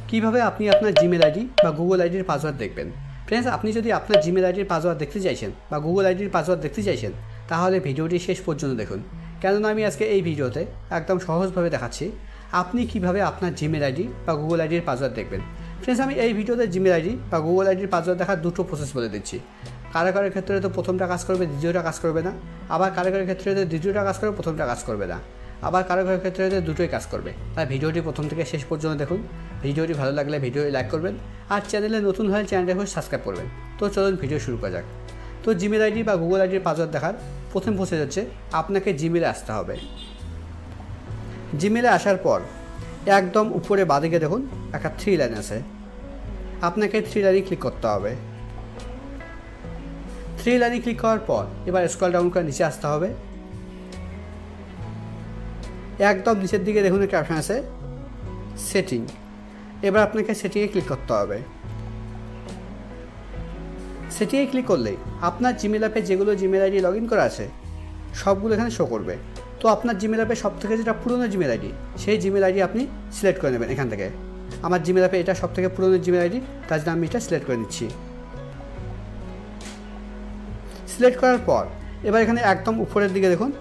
কিভাবে আপনি আপনার জিমেল আইডি বা গুগল আইডির পাসওয়ার্ড দেখবেন। ফ্রেন্ডস, আপনি যদি আপনার জিমেল আইডির পাসওয়ার্ড দেখতে চাইছেন বা গুগল আইডির পাসওয়ার্ড দেখতে চাইছেন তাহলে ভিডিওটি শেষ পর্যন্ত দেখুন, কেননা আমি আজকে এই ভিডিওতে একদম সহজভাবে দেখাচ্ছি আপনি কিভাবে আপনার জিমেল আইডি বা গুগল আইডির পাসওয়ার্ড দেখবেন। ফ্রেন্ডস, আমি এই ভিডিওতে জিমেল আইডি বা গুগল আইডির পাসওয়ার্ড দেখার দুটো প্রসেস বলে দিচ্ছি। কারো কারোর ক্ষেত্রে তো প্রথমটা কাজ করবে, দ্বিতীয়টা কাজ করবে না। আবার কারো কারোর ক্ষেত্রে তো দ্বিতীয়টা কাজ করবে, প্রথমটা কাজ করবে না। আবার কারো কারোর ক্ষেত্রে দুটোই কাজ করবে। তাই ভিডিওটি প্রথম থেকে শেষ পর্যন্ত দেখুন। ভিডিওটি ভালো লাগলে ভিডিওটি লাইক করবেন, আর চ্যানেলে নতুন হলে চ্যানেলটাকে সাবস্ক্রাইব করবেন। তো চলুন ভিডিও শুরু করা যাক। তো জিমেল আইডি বা গুগল আইডির পাসওয়ার্ড দেখার প্রথম প্রসেস হচ্ছে আপনাকে জিমেলে আসতে হবে। জিমেলে আসার পর একদম উপরে বাঁদিকে দেখুন একটা 3 লাইন আছে, আপনাকে 3 লাইনে ক্লিক করতে হবে। 3 লাইনে ক্লিক করার পর এবার স্ক্রল ডাউন করে নিচে আসতে হবে। একদম নিচের দিকে দেখুন একটা অপশান আছে সেটিং। এবার আপনাকে সেটিংয়ে ক্লিক করতে হবে। সেটিংয়ে ক্লিক করলেই আপনার জিমেল অ্যাপে যেগুলো জিমেল আইডি লগ ইন করা আছে সবগুলো এখানে শো করবে। তো আপনার জিমেল অ্যাপে সব থেকে যেটা পুরনো জিমেল আইডি, সেই জিমেল আইডি আপনি সিলেক্ট করে নেবেন এখান থেকে। আমার জিমেল অ্যাপে এটা সব থেকে পুরনো জিমেল আইডি, তার জন্য আমি এটা সিলেক্ট করে নিচ্ছি। সিলেক্ট করার পর এবার এখানে একদম উপরের দিকে দেখুন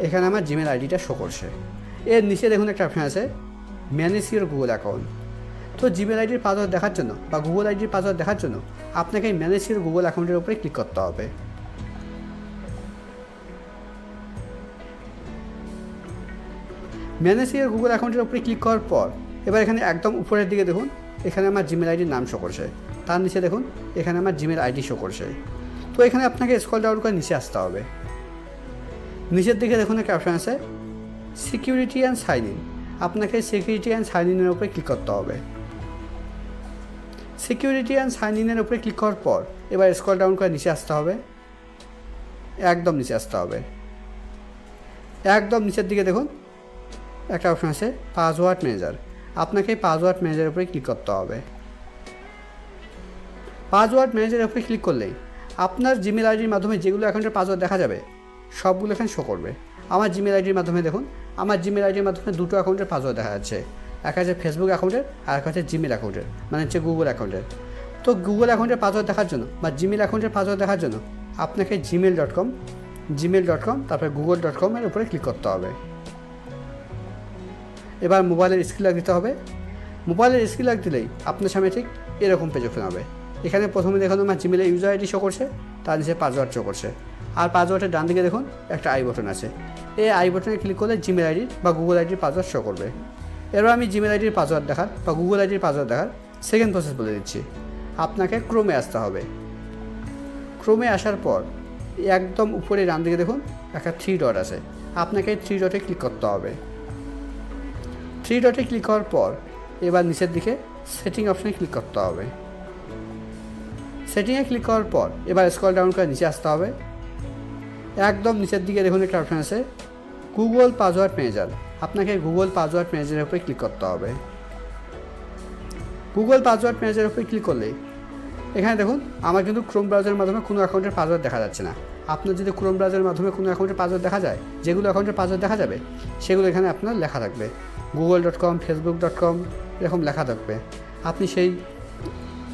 এখানে আমার জিমেল আইডিটা শো করছে। এর নিচে দেখুন একটা অপশান আছে ম্যানেজ ইওর গুগল অ্যাকাউন্ট। তো জিমেল আইডির পাসওয়ার্ড দেখার জন্য বা গুগল আইডির পাসওয়ার্ড দেখার জন্য আপনাকে ম্যানেজ ইওর গুগল অ্যাকাউন্টের উপরে ক্লিক করতে হবে। ম্যানেজ ইওর গুগল অ্যাকাউন্টের উপরে ক্লিক করার পর এবার এখানে একদম উপরের দিকে দেখুন এখানে আমার জিমেল আইডির নাম শো করছে, তার নিচে দেখুন এখানে আমার জিমেল আইডি শো করছে। তো এখানে আপনাকে স্ক্রল ডাউন করে নিচে আসতে হবে। নিচের দিকে দেখুন একটা অপশান আছে সিকিউরিটি অ্যান্ড সাইন ইন। আপনাকে সিকিউরিটি অ্যান্ড সাইন ইনের উপরে ক্লিক করতে হবে। সিকিউরিটি অ্যান্ড সাইন ইনের উপরে ক্লিক করার পর এবার স্ক্রল ডাউন করে নিচে আসতে হবে, একদম নিচে আসতে হবে। একদম নিচের দিকে দেখুন একটা অপশান আছে পাসওয়ার্ড ম্যানেজার। আপনাকে পাসওয়ার্ড ম্যানেজারের উপরে ক্লিক করতে হবে। পাসওয়ার্ড ম্যানেজারের উপরে ক্লিক করলেই আপনার জিমেল আইডির মাধ্যমে যেগুলো অ্যাকাউন্টের পাসওয়ার্ড দেখা যাবে সবগুলো এখানে শো করবে। আমার জিমেল আইডির মাধ্যমে দেখুন আমার জিমেল আইডির মাধ্যমে দুটো অ্যাকাউন্টের পাসওয়ার্ড দেখা যাচ্ছে, এক আছে ফেসবুক অ্যাকাউন্টের আর এক আছে জিমেল অ্যাকাউন্টের, মানে হচ্ছে গুগল অ্যাকাউন্টের। তো গুগল অ্যাকাউন্টের পাসওয়ার্ড দেখার জন্য বা জিমেল অ্যাকাউন্টের পাসওয়ার্ড দেখার জন্য আপনাকে gmail.com তারপরে google.com এর উপরে ক্লিক করতে হবে। এবার মোবাইলের স্ক্রিন লক দিতে হবে। মোবাইলের স্ক্রিন লক দিলেই আপনার সামনে ঠিক এরকম পেজ ওপেন হবে। এখানে প্রথমে দেখুন আমার জিমেলের ইউজার আইডি শো করছে, তার নিচে পাসওয়ার্ড শো করছে, আর পাসওয়ার্ডের ডান দিকে দেখুন একটা আই বাটন আছে। এই আই বাটনে ক্লিক করলে জিমেল আইডির বা গুগল আইডির পাসওয়ার্ড শো করবে। এবার আমি জিমেল আইডির পাসওয়ার্ড দেখার বা গুগল আইডির পাসওয়ার্ড দেখার সেকেন্ড প্রসেস বলে দিচ্ছি। আপনাকে ক্রোমে আসতে হবে। ক্রোমে আসার পর একদম উপরে ডান দিকে দেখুন একটা 3 ডট আছে, আপনাকে 3 ডটে ক্লিক করতে হবে। 3 ডটে ক্লিক করার পর এবার নিচের দিকে সেটিং অপশানে ক্লিক করতে হবে। সেটিংয়ে ক্লিক করার পর এবার স্ক্রল ডাউন করে নিচে আসতে হবে। একদম নিচের দিকে দেখুন একটা অপশান আছে গুগল পাসওয়ার্ড ম্যানেজার। আপনাকে গুগল পাসওয়ার্ড ম্যানেজারের উপরে ক্লিক করতে হবে। গুগল পাসওয়ার্ড ম্যানেজারের উপরে ক্লিক করলে এখানে দেখুন আমার কিন্তু ক্রোম ব্রাউজারের মাধ্যমে কোনো অ্যাকাউন্টের পাসওয়ার্ড দেখা যাচ্ছে না। আপনার যদি ক্রোম ব্রাউজারের মাধ্যমে কোনো অ্যাকাউন্টের পাসওয়ার্ড দেখা যায়, যেগুলো অ্যাকাউন্টের পাসওয়ার্ড দেখা যাবে সেগুলো এখানে আপনার লেখা থাকবে google.com facebook.com এরকম লেখা থাকবে। আপনি সেই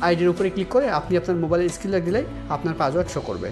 আইডির উপরে ক্লিক করে আপনি আপনার মোবাইলের স্ক্রিন লক দিলেই আপনার পাসওয়ার্ড শো করবে।